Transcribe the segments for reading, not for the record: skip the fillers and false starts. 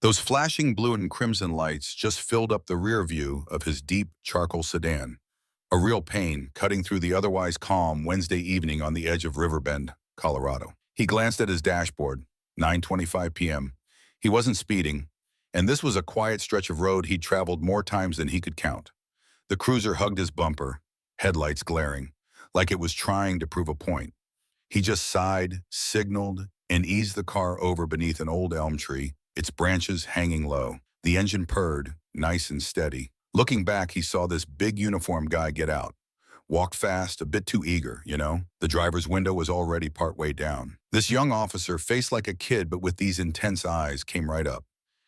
Those flashing blue and crimson lights just filled up the rear view of his deep charcoal sedan, a real pain cutting through the otherwise calm Wednesday evening on the edge of Riverbend, Colorado. He glanced at his dashboard, 9:25 p.m. He wasn't speeding, and this was a quiet stretch of road he'd traveled more times than he could count. The cruiser hugged his bumper, headlights glaring, like it was trying to prove a point. He just sighed, signaled, and eased the car over beneath an old elm tree, its branches hanging low. The engine purred, nice and steady. Looking back, he saw this big uniformed guy get out. Walked fast, a bit too eager, you know? The driver's window was already partway down. This young officer, faced like a kid but with these intense eyes, came right up.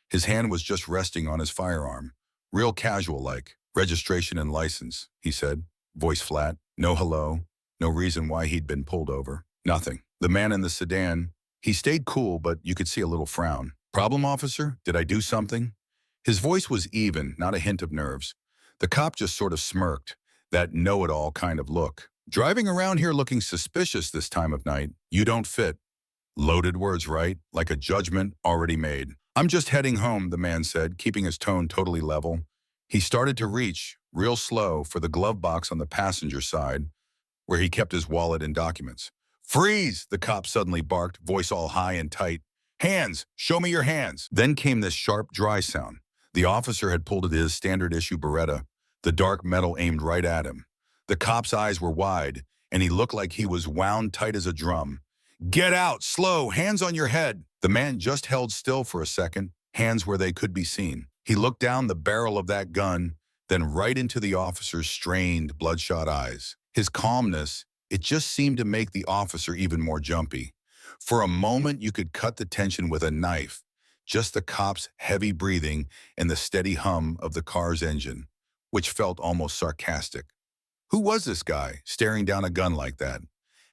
His hand was just resting on his firearm. Real casual-like. "Registration and license," he said, voice flat. No hello, no reason why he'd been pulled over. Nothing. The man in the sedan, he stayed cool, but you could see a little frown. "Problem, officer? Did I do something?" His voice was even, not a hint of nerves. The cop just sort of smirked, that know-it-all kind of look. "Driving around here looking suspicious this time of night. You don't fit." Loaded words, right? Like a judgment already made. "I'm just heading home," the man said, keeping his tone totally level. He started to reach, real slow, for the glove box on the passenger side, where he kept his wallet and documents. "Freeze!" the cop suddenly barked, voice all high and tight. "Hands! Show me your hands!" Then came this sharp, dry sound. The officer had pulled at his standard-issue Beretta, the dark metal aimed right at him. The cop's eyes were wide, and he looked like he was wound tight as a drum. "Get out! Slow! Hands on your head!" The man just held still for a second, hands where they could be seen. He looked down the barrel of that gun, then right into the officer's strained, bloodshot eyes. His calmness, it just seemed to make the officer even more jumpy. For a moment, you could cut the tension with a knife, just the cop's heavy breathing and the steady hum of the car's engine, which felt almost sarcastic. Who was this guy, staring down a gun like that?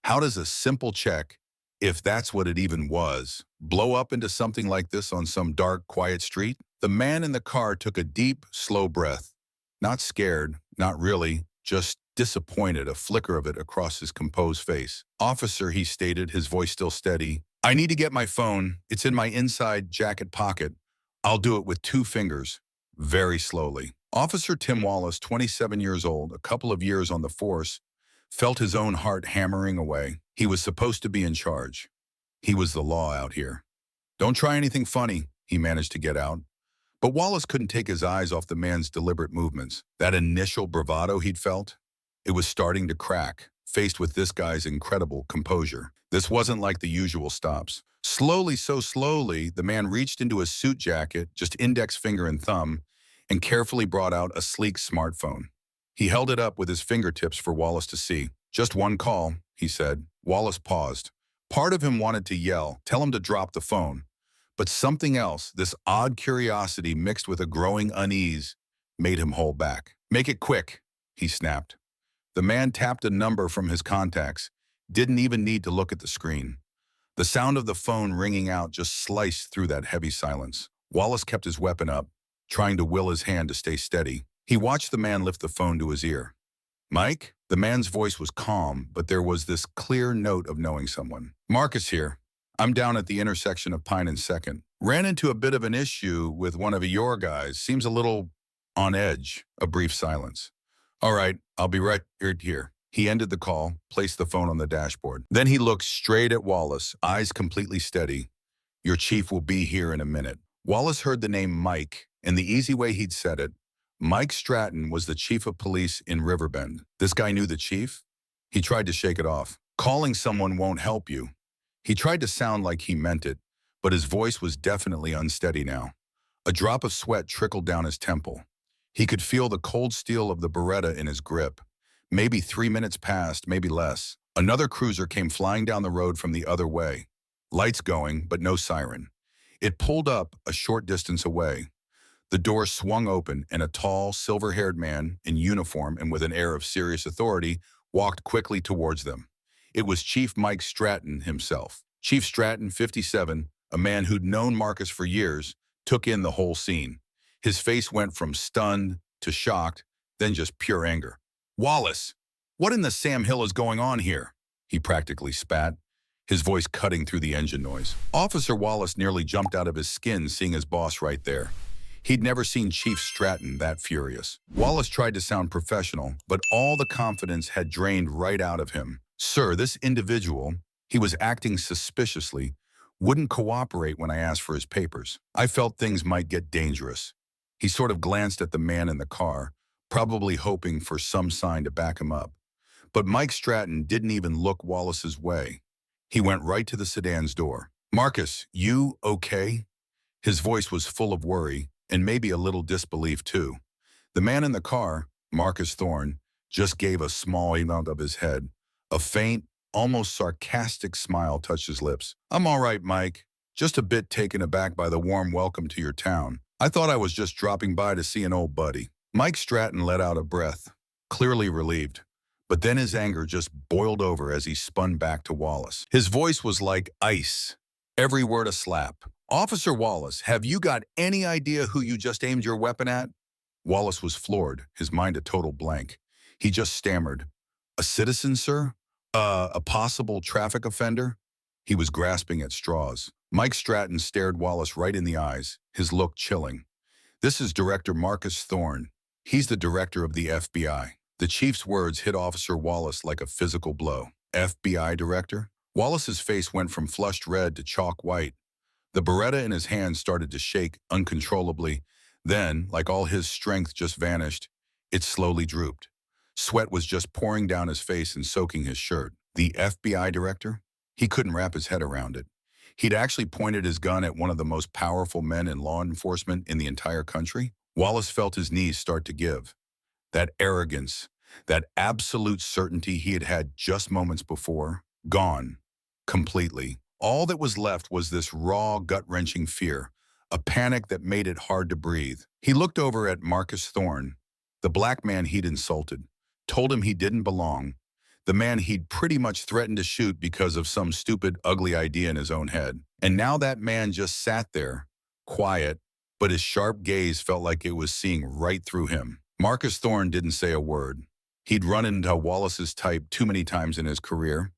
How does a simple check, if that's what it even was, blow up into something like this on some dark, quiet street? The man in the car took a deep, slow breath. Not scared, not really, just disappointed, a flicker of it across his composed face. "Officer," he stated, his voice still steady, "I need to get my phone. It's in my inside jacket pocket. I'll do it with 2 fingers." Very slowly. Officer Tim Wallace, 27 years old, a couple of years on the force, felt his own heart hammering away. He was supposed to be in charge. He was the law out here. "Don't try anything funny," he managed to get out. But Wallace couldn't take his eyes off the man's deliberate movements. That initial bravado he'd felt, it was starting to crack, faced with this guy's incredible composure. This wasn't like the usual stops. Slowly, so slowly, the man reached into his suit jacket, just index finger and thumb, and carefully brought out a sleek smartphone. He held it up with his fingertips for Wallace to see. "Just one call," he said. Wallace paused. Part of him wanted to yell, tell him to drop the phone. But something else, this odd curiosity mixed with a growing unease, made him hold back. "Make it quick," he snapped. The man tapped a number from his contacts, didn't even need to look at the screen. The sound of the phone ringing out just sliced through that heavy silence. Wallace kept his weapon up, trying to will his hand to stay steady. He watched the man lift the phone to his ear. "Mike?" The man's voice was calm, but there was this clear note of knowing someone. "Marcus here. I'm down at the intersection of Pine and 2nd. Ran into a bit of an issue with one of your guys. Seems a little on edge." A brief silence. "All right, I'll be right here." He ended the call, placed the phone on the dashboard. Then he looked straight at Wallace, eyes completely steady. "Your chief will be here in a minute." Wallace heard the name Mike, and the easy way he'd said it. Mike Stratton was the chief of police in Riverbend. This guy knew the chief? He tried to shake it off. "Calling someone won't help you." He tried to sound like he meant it, but his voice was definitely unsteady now. A drop of sweat trickled down his temple. He could feel the cold steel of the Beretta in his grip. Maybe 3 minutes passed, maybe less. Another cruiser came flying down the road from the other way. Lights going, but no siren. It pulled up a short distance away. The door swung open, and a tall, silver-haired man in uniform and with an air of serious authority walked quickly towards them. It was Chief Mike Stratton himself. Chief Stratton, 57, a man who'd known Marcus for years, took in the whole scene. His face went from stunned to shocked, then just pure anger. "Wallace, what in the Sam Hill is going on here?" He practically spat. his voice cutting through the engine noise. Officer Wallace nearly jumped out of his skin seeing his boss right there. He'd never seen Chief Stratton that furious. Wallace tried to sound professional, but all the confidence had drained right out of him. Sir, this individual, he was acting suspiciously, wouldn't cooperate when I asked for his papers. I felt things might get dangerous. He sort of glanced at the man in the car, probably hoping for some sign to back him up. But Mike Stratton didn't even look Wallace's way. He went right to the sedan's door. Marcus, you okay? His voice was full of worry, and maybe a little disbelief too. The man in the car, Marcus Thorne, just gave a small amount of his head. A faint, almost sarcastic smile touched his lips. I'm all right, Mike. Just a bit taken aback by the warm welcome to your town. I thought I was just dropping by to see an old buddy. Mike Stratton let out a breath, clearly relieved. But then his anger just boiled over as he spun back to Wallace. His voice was like ice, every word a slap. Officer Wallace, have you got any idea who you just aimed your weapon at? Wallace was floored, his mind a total blank. He just stammered. A citizen, sir? A possible traffic offender? He was grasping at straws. Mike Stratton stared Wallace right in the eyes, his look chilling. This is Director Marcus Thorne. He's the director of the FBI. The chief's words hit Officer Wallace like a physical blow. FBI director? Wallace's face went from flushed red to chalk white. The Beretta in his hand started to shake uncontrollably. Then, like all his strength just vanished, it slowly drooped. Sweat was just pouring down his face and soaking his shirt. The FBI director? He couldn't wrap his head around it. He'd actually pointed his gun at one of the most powerful men in law enforcement in the entire country. Wallace felt his knees start to give. That arrogance, that absolute certainty he had had just moments before, gone, completely. All that was left was this raw, gut-wrenching fear, a panic that made it hard to breathe. He looked over at Marcus Thorne, the black man he'd insulted, told him he didn't belong, the man he'd pretty much threatened to shoot because of some stupid, ugly idea in his own head. And now that man just sat there, quiet, but his sharp gaze felt like it was seeing right through him. Marcus Thorne didn't say a word. He'd run into Wallace's type too many times in his career.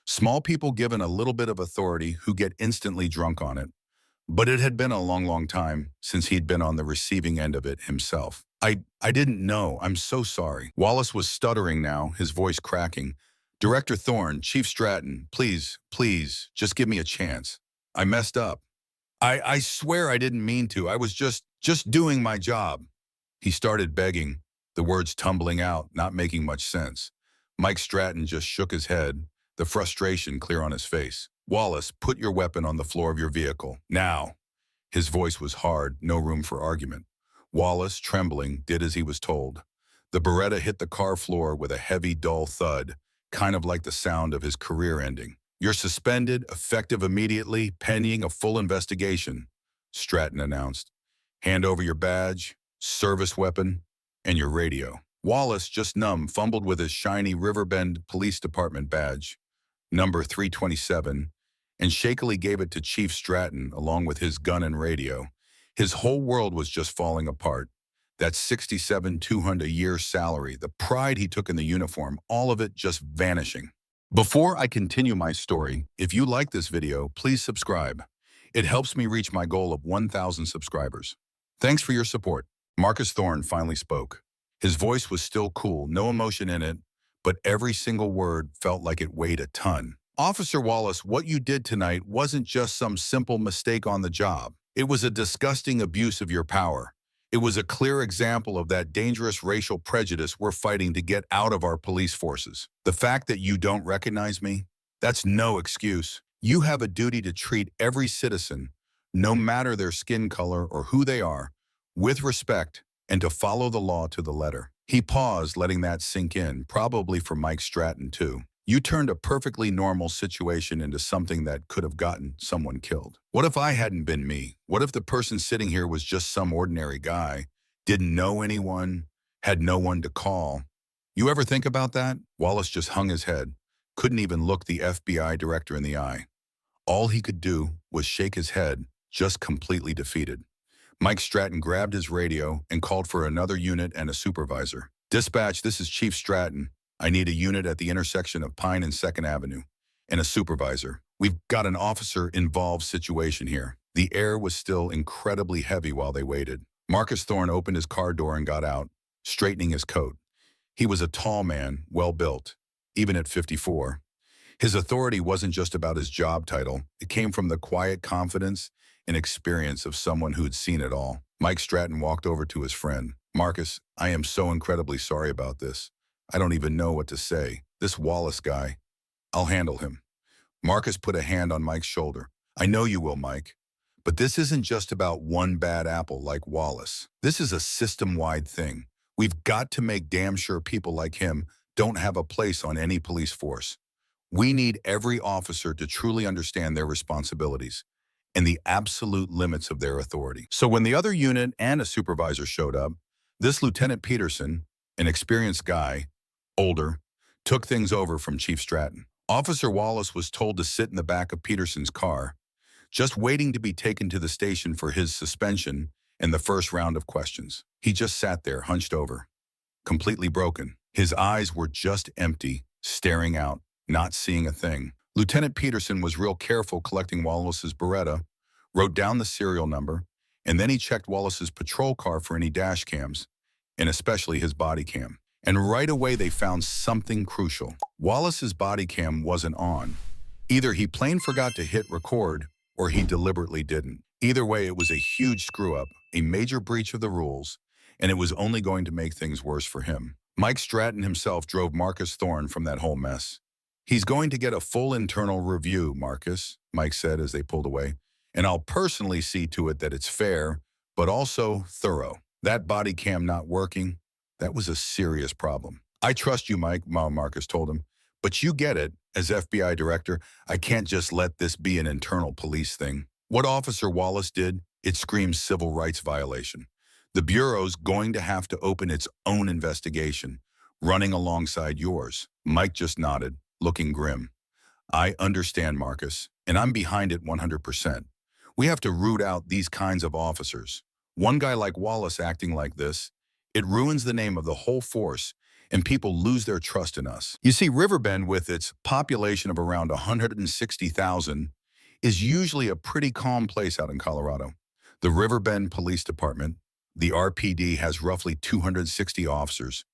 Small people given a little bit of authority who get instantly drunk on it. But it had been a long, long time since he'd been on the receiving end of it himself. I didn't know. I'm so sorry. Wallace was stuttering now, his voice cracking. Director Thorne, Chief Stratton, please, just give me a chance. I messed up. I swear I didn't mean to. I was just doing my job. He started begging, the words tumbling out, not making much sense. Mike Stratton just shook his head, the frustration clear on his face. Wallace, put your weapon on the floor of your vehicle. Now. His voice was hard, no room for argument. Wallace, trembling, did as he was told. The Beretta hit the car floor with a heavy, dull thud, kind of like the sound of his career ending. You're suspended, effective immediately, pending a full investigation, Stratton announced. Hand over your badge, service weapon, and your radio. Wallace, just numb, fumbled with his shiny Riverbend Police Department badge, number 327, and shakily gave it to Chief Stratton along with his gun and radio. His whole world was just falling apart. That $67,200 a year salary, the pride he took in the uniform, all of it just vanishing. Before I continue my story, if you like this video, please subscribe. It helps me reach my goal of 1,000 subscribers. Thanks for your support. Marcus Thorne finally spoke. His voice was still cool, no emotion in it, but every single word felt like it weighed a ton. Officer Wallace, what you did tonight wasn't just some simple mistake on the job. It was a disgusting abuse of your power. It was a clear example of that dangerous racial prejudice we're fighting to get out of our police forces. The fact that you don't recognize me, that's no excuse. You have a duty to treat every citizen, no matter their skin color or who they are, with respect and to follow the law to the letter. He paused, letting that sink in, probably for Mike Stratton too. You turned a perfectly normal situation into something that could have gotten someone killed. What if I hadn't been me? What if the person sitting here was just some ordinary guy, didn't know anyone, had no one to call? You ever think about that? Wallace just hung his head, couldn't even look the FBI director in the eye. All he could do was shake his head, just completely defeated. Mike Stratton grabbed his radio and called for another unit and a supervisor. Dispatch, this is Chief Stratton. I need a unit at the intersection of Pine and 2nd Avenue, and a supervisor. We've got an officer-involved situation here. The air was still incredibly heavy while they waited. Marcus Thorne opened his car door and got out, straightening his coat. He was a tall man, well-built, even at 54. His authority wasn't just about his job title. It came from the quiet confidence and experience of someone who'd seen it all. Mike Stratton walked over to his friend. Marcus, I am so incredibly sorry about this. I don't even know what to say. This Wallace guy, I'll handle him. Marcus put a hand on Mike's shoulder. I know you will, Mike. But this isn't just about one bad apple like Wallace. This is a system-wide thing. We've got to make damn sure people like him don't have a place on any police force. We need every officer to truly understand their responsibilities and the absolute limits of their authority. So when the other unit and a supervisor showed up, this Lieutenant Peterson, an experienced guy, older, took things over from Chief Stratton. Officer Wallace was told to sit in the back of Peterson's car, just waiting to be taken to the station for his suspension and the first round of questions. He just sat there, hunched over, completely broken. His eyes were just empty, staring out, not seeing a thing. Lieutenant Peterson was real careful collecting Wallace's Beretta, wrote down the serial number, and then he checked Wallace's patrol car for any dash cams, and especially his body cam. And right away they found something crucial. Wallace's body cam wasn't on. Either he plain forgot to hit record, or he deliberately didn't. Either way, it was a huge screw-up, a major breach of the rules, and it was only going to make things worse for him. Mike Stratton himself drove Marcus Thorne from that whole mess. He's going to get a full internal review, Marcus, Mike said as they pulled away, and I'll personally see to it that it's fair, but also thorough. That body cam not working, that was a serious problem. I trust you, Mike, Marcus told him, but you get it, as FBI director, I can't just let this be an internal police thing. What Officer Wallace did, it screams civil rights violation. The Bureau's going to have to open its own investigation, running alongside yours. Mike just nodded, looking grim. I understand, Marcus, and I'm behind it 100%. We have to root out these kinds of officers. One guy like Wallace acting like this, it ruins the name of the whole force, and people lose their trust in us. You see, Riverbend, with its population of around 160,000, is usually a pretty calm place out in Colorado. The Riverbend Police Department, the RPD, has roughly 260 officers,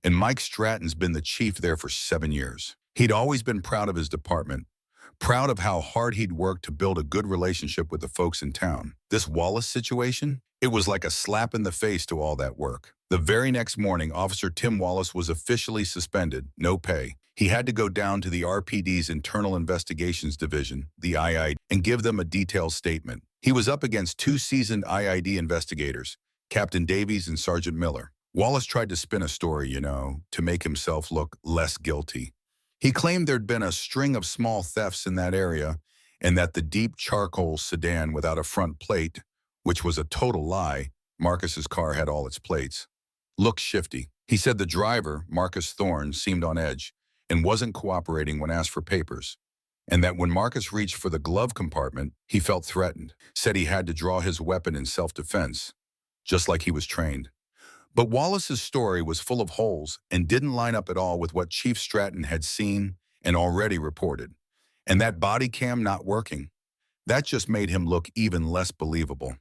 and Mike Stratton's been the chief there for 7 years. He'd always been proud of his department, proud of how hard he'd worked to build a good relationship with the folks in town. This Wallace situation, it was like a slap in the face to all that work. The very next morning, Officer Tim Wallace was officially suspended, no pay. He had to go down to the RPD's Internal Investigations Division, the IID, and give them a detailed statement. He was up against two seasoned IID investigators, Captain Davies and Sergeant Miller. Wallace tried to spin a story, to make himself look less guilty. He claimed there'd been a string of small thefts in that area and that the deep charcoal sedan without a front plate, which was a total lie, Marcus's car had all its plates, looked shifty. He said the driver, Marcus Thorne, seemed on edge and wasn't cooperating when asked for papers, and that when Marcus reached for the glove compartment, he felt threatened, said he had to draw his weapon in self-defense, just like he was trained. But Wallace's story was full of holes and didn't line up at all with what Chief Stratton had seen and already reported. And that body cam not working, that just made him look even less believable.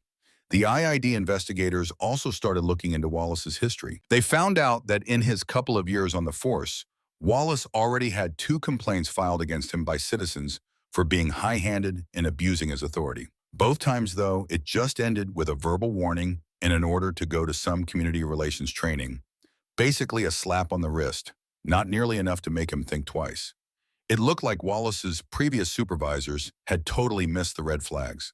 The IID investigators also started looking into Wallace's history. They found out that in his couple of years on the force, Wallace already had 2 complaints filed against him by citizens for being high-handed and abusing his authority. Both times, though, it just ended with a verbal warning and an order to go to some community relations training. Basically a slap on the wrist, not nearly enough to make him think twice. It looked like Wallace's previous supervisors had totally missed the red flags.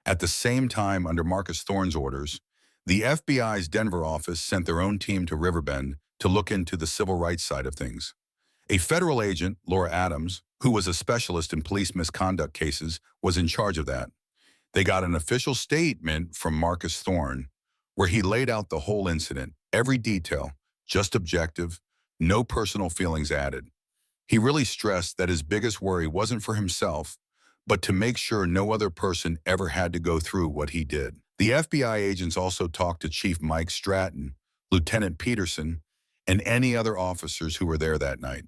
At the same time, under Marcus Thorne's orders, the FBI's Denver office sent their own team to Riverbend to look into the civil rights side of things. A federal agent, Laura Adams, who was a specialist in police misconduct cases, was in charge of that. They got an official statement from Marcus Thorne, where he laid out the whole incident, every detail, just objective, no personal feelings added. He really stressed that his biggest worry wasn't for himself, but to make sure no other person ever had to go through what he did. The FBI agents also talked to Chief Mike Stratton, Lieutenant Peterson, and any other officers who were there that night.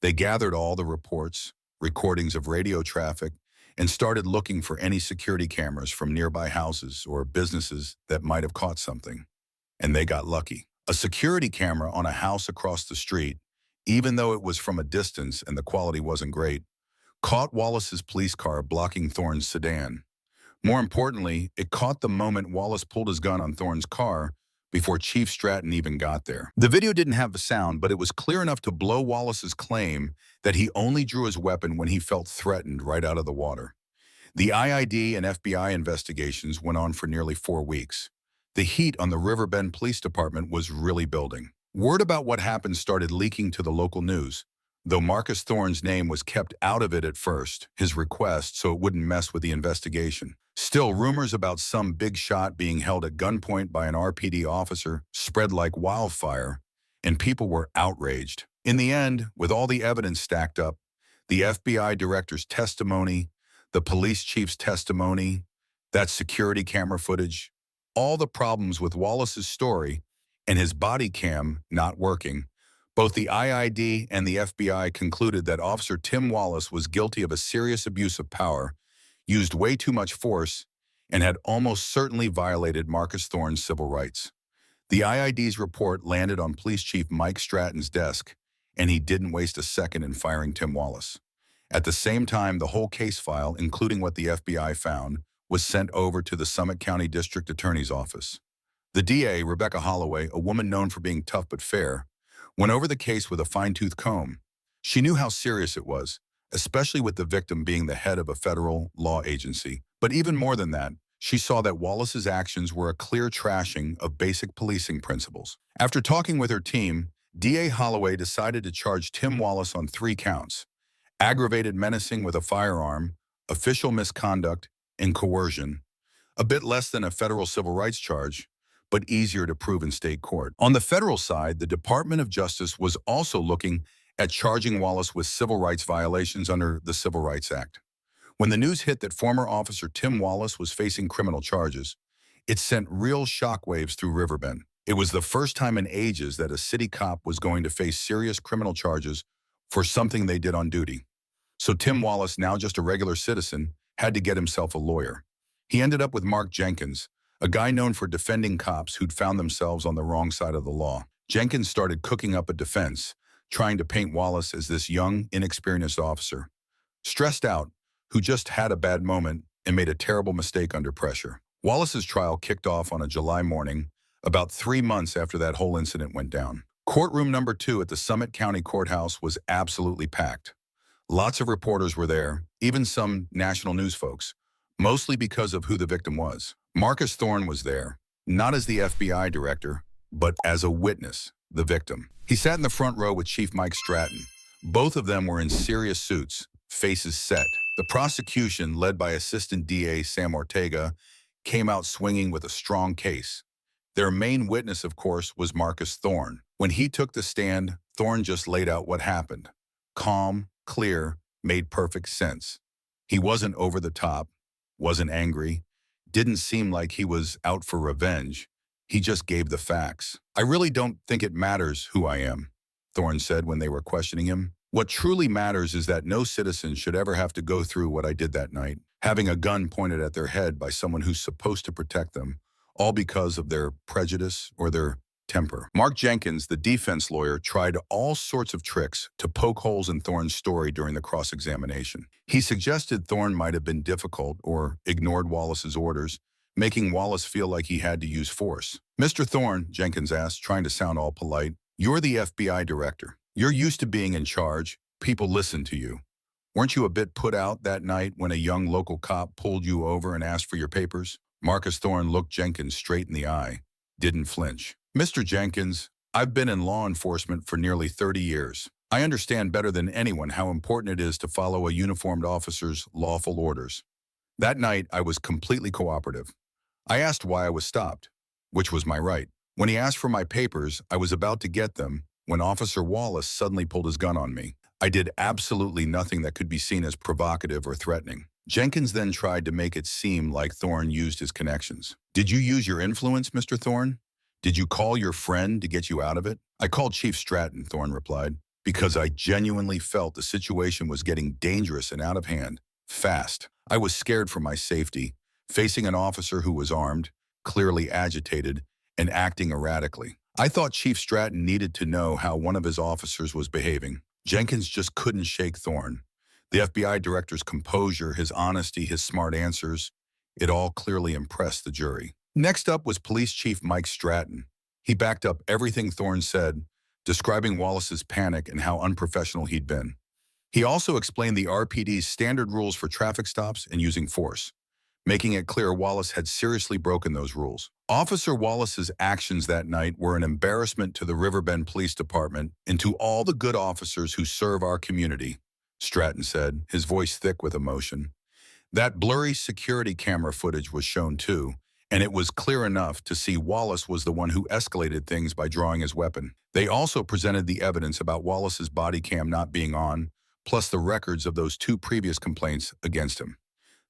They gathered all the reports, recordings of radio traffic, and started looking for any security cameras from nearby houses or businesses that might have caught something. And they got lucky. A security camera on a house across the street, even though it was from a distance and the quality wasn't great, caught Wallace's police car blocking Thorne's sedan. More importantly, it caught the moment Wallace pulled his gun on Thorne's car before Chief Stratton even got there. The video didn't have the sound, but it was clear enough to blow Wallace's claim that he only drew his weapon when he felt threatened right out of the water. The IID and FBI investigations went on for nearly 4 weeks. The heat on the Riverbend Police Department was really building. Word about what happened started leaking to the local news, though Marcus Thorne's name was kept out of it at first, his request so it wouldn't mess with the investigation. Still, rumors about some big shot being held at gunpoint by an RPD officer spread like wildfire, and people were outraged. In the end, with all the evidence stacked up, the FBI director's testimony, the police chief's testimony, that security camera footage, all the problems with Wallace's story and his body cam not working, both the IID and the FBI concluded that Officer Tim Wallace was guilty of a serious abuse of power, used way too much force, and had almost certainly violated Marcus Thorne's civil rights. The IID's report landed on Police Chief Mike Stratton's desk, and he didn't waste a second in firing Tim Wallace. At the same time, the whole case file, including what the FBI found, was sent over to the Summit County District Attorney's Office. The DA, Rebecca Holloway, a woman known for being tough but fair, went over the case with a fine-tooth comb. She knew how serious it was, especially with the victim being the head of a federal law agency. But even more than that, she saw that Wallace's actions were a clear trashing of basic policing principles. After talking with her team, DA Holloway decided to charge Tim Wallace on 3 counts: aggravated menacing with a firearm, official misconduct, and coercion. A bit less than a federal civil rights charge, but easier to prove in state court. On the federal side, the Department of Justice was also looking at charging Wallace with civil rights violations under the Civil Rights Act. When the news hit that former Officer Tim Wallace was facing criminal charges, it sent real shockwaves through Riverbend. It was the first time in ages that a city cop was going to face serious criminal charges for something they did on duty. So Tim Wallace, now just a regular citizen, had to get himself a lawyer. He ended up with Mark Jenkins, a guy known for defending cops who'd found themselves on the wrong side of the law. Jenkins started cooking up a defense, trying to paint Wallace as this young, inexperienced officer, stressed out, who just had a bad moment and made a terrible mistake under pressure. Wallace's trial kicked off on a July morning, about 3 months after that whole incident went down. Courtroom number 2 at the Summit County Courthouse was absolutely packed. Lots of reporters were there, even some national news folks, mostly because of who the victim was. Marcus Thorne was there, not as the FBI director, but as a witness, the victim. He sat in the front row with Chief Mike Stratton. Both of them were in serious suits, faces set. The prosecution, led by Assistant DA Sam Ortega, came out swinging with a strong case. Their main witness, of course, was Marcus Thorne. When he took the stand, Thorne just laid out what happened. Calm, clear, made perfect sense. He wasn't over the top, wasn't angry, didn't seem like he was out for revenge. He just gave the facts. "I really don't think it matters who I am," Thorne said when they were questioning him. "What truly matters is that no citizen should ever have to go through what I did that night, having a gun pointed at their head by someone who's supposed to protect them, all because of their prejudice or their temper." Mark Jenkins, the defense lawyer, tried all sorts of tricks to poke holes in Thorne's story during the cross-examination. He suggested Thorne might have been difficult or ignored Wallace's orders, making Wallace feel like he had to use force. "Mr. Thorne," Jenkins asked, trying to sound all polite, "you're the FBI director. You're used to being in charge. People listen to you. Weren't you a bit put out that night when a young local cop pulled you over and asked for your papers?" Marcus Thorne looked Jenkins straight in the eye, didn't flinch. "Mr. Jenkins, I've been in law enforcement for nearly 30 years. I understand better than anyone how important it is to follow a uniformed officer's lawful orders. That night, I was completely cooperative. I asked why I was stopped, which was my right. When he asked for my papers, I was about to get them when Officer Wallace suddenly pulled his gun on me. I did absolutely nothing that could be seen as provocative or threatening." Jenkins then tried to make it seem like Thorne used his connections. "Did you use your influence, Mr. Thorne? Did you call your friend to get you out of it?" "I called Chief Stratton," Thorne replied, "because I genuinely felt the situation was getting dangerous and out of hand, fast. I was scared for my safety, facing an officer who was armed, clearly agitated, and acting erratically. I thought Chief Stratton needed to know how one of his officers was behaving. Jenkins just couldn't shake Thorne. The FBI director's composure, his honesty, his smart answers, it all clearly impressed the jury. Next up was Police Chief Mike Stratton. He backed up everything Thorne said, describing Wallace's panic and how unprofessional he'd been. He also explained the RPD's standard rules for traffic stops and using force, making it clear Wallace had seriously broken those rules. Officer Wallace's actions that night were an embarrassment to the Riverbend Police Department and to all the good officers who serve our community, Stratton said, his voice thick with emotion. That blurry security camera footage was shown too, and it was clear enough to see Wallace was the one who escalated things by drawing his weapon. They also presented the evidence about Wallace's body cam not being on, plus the records of those 2 previous complaints against him.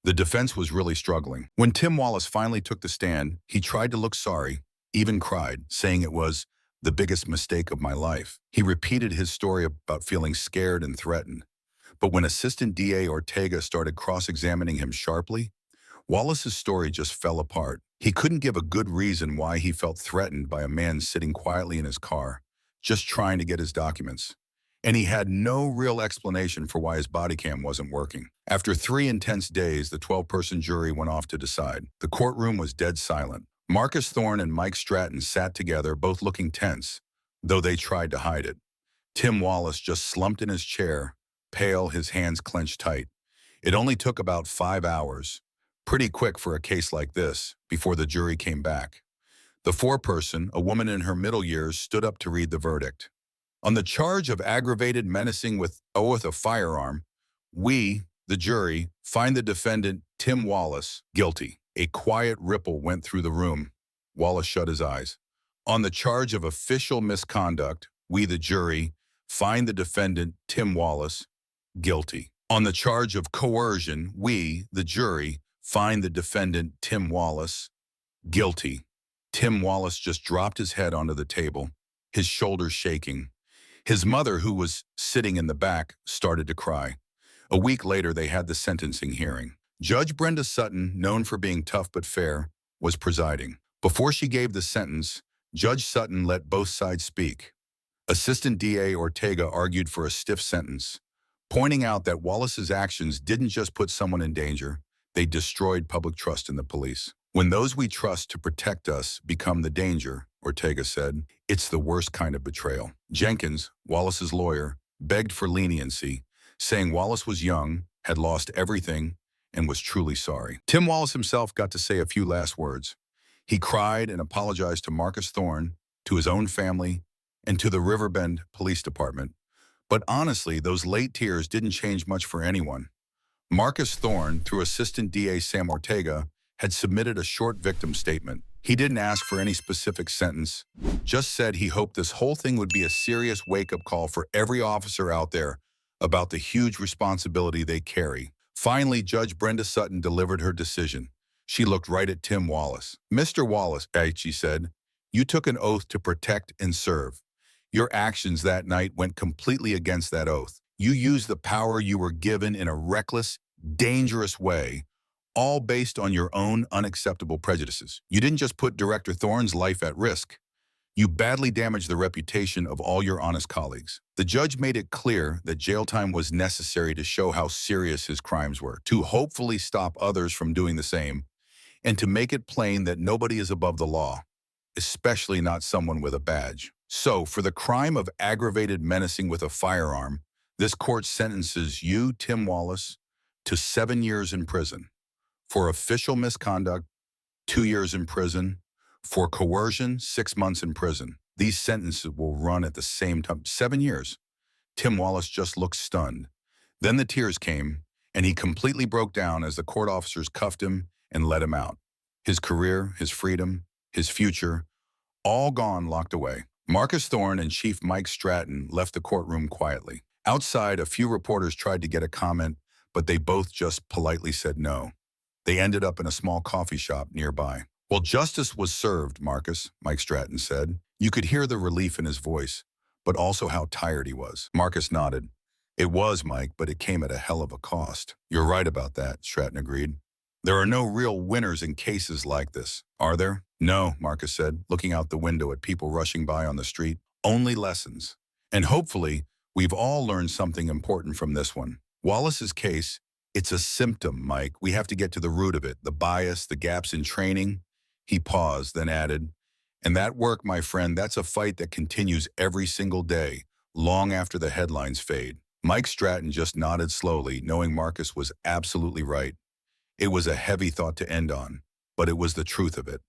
The defense was really struggling. When Tim Wallace finally took the stand, he tried to look sorry, even cried, saying it was the biggest mistake of my life. He repeated his story about feeling scared and threatened. But when Assistant DA Ortega started cross-examining him sharply, Wallace's story just fell apart. He couldn't give a good reason why he felt threatened by a man sitting quietly in his car, just trying to get his documents. And he had no real explanation for why his body cam wasn't working. After 3 intense days, the 12-person jury went off to decide. The courtroom was dead silent. Marcus Thorne and Mike Stratton sat together, both looking tense, though they tried to hide it. Tim Wallace just slumped in his chair, pale, his hands clenched tight. It only took about 5 hours, pretty quick for a case like this, before the jury came back. The 4-person, a woman in her middle years, stood up to read the verdict. On the charge of aggravated menacing with a firearm, we, the jury, find the defendant, Tim Wallace, guilty. A quiet ripple went through the room. Wallace shut his eyes. On the charge of official misconduct, we, the jury, find the defendant, Tim Wallace, guilty. On the charge of coercion, we, the jury, find the defendant, Tim Wallace, guilty. Tim Wallace just dropped his head onto the table, his shoulders shaking. His mother, who was sitting in the back, started to cry. A week later, they had the sentencing hearing. Judge Brenda Sutton, known for being tough but fair, was presiding. Before she gave the sentence, Judge Sutton let both sides speak. Assistant DA Ortega argued for a stiff sentence, pointing out that Wallace's actions didn't just put someone in danger, they destroyed public trust in the police. When those we trust to protect us become the danger, Ortega said, it's the worst kind of betrayal. Jenkins, Wallace's lawyer, begged for leniency, saying Wallace was young, had lost everything, and was truly sorry. Tim Wallace himself got to say a few last words. He cried and apologized to Marcus Thorne, to his own family, and to the Riverbend Police Department. But honestly, those late tears didn't change much for anyone. Marcus Thorne, through Assistant DA Sam Ortega, had submitted a short victim statement. He didn't ask for any specific sentence, just said he hoped this whole thing would be a serious wake-up call for every officer out there about the huge responsibility they carry. Finally, Judge Brenda Sutton delivered her decision. She looked right at Tim Wallace. Mr. Wallace, she said, you took an oath to protect and serve. Your actions that night went completely against that oath. You used the power you were given in a reckless, dangerous way, all based on your own unacceptable prejudices. You didn't just put Director Thorne's life at risk. You badly damaged the reputation of all your honest colleagues. The judge made it clear that jail time was necessary to show how serious his crimes were, to hopefully stop others from doing the same, and to make it plain that nobody is above the law, especially not someone with a badge. So, for the crime of aggravated menacing with a firearm, this court sentences you, Tim Wallace, to 7 years in prison. For official misconduct, 2 years in prison. For coercion, 6 months in prison. These sentences will run at the same time. 7 years. Tim Wallace just looked stunned. Then the tears came, and he completely broke down as the court officers cuffed him and let him out. His career, his freedom, his future, all gone, locked away. Marcus Thorne and Chief Mike Stratton left the courtroom quietly. Outside, a few reporters tried to get a comment, but they both just politely said no. They ended up in a small coffee shop nearby. Well, justice was served, Marcus, Mike Stratton said. You could hear the relief in his voice, but also how tired he was. Marcus nodded. It was, Mike, but it came at a hell of a cost. You're right about that, Stratton agreed. There are no real winners in cases like this, are there? No, Marcus said, looking out the window at people rushing by on the street. Only lessons. And hopefully, we've all learned something important from this one. Wallace's case, it's a symptom, Mike. We have to get to the root of it, the bias, the gaps in training. He paused, then added, and that work, my friend, that's a fight that continues every single day, long after the headlines fade. Mike Stratton just nodded slowly, knowing Marcus was absolutely right. It was a heavy thought to end on, but it was the truth of it.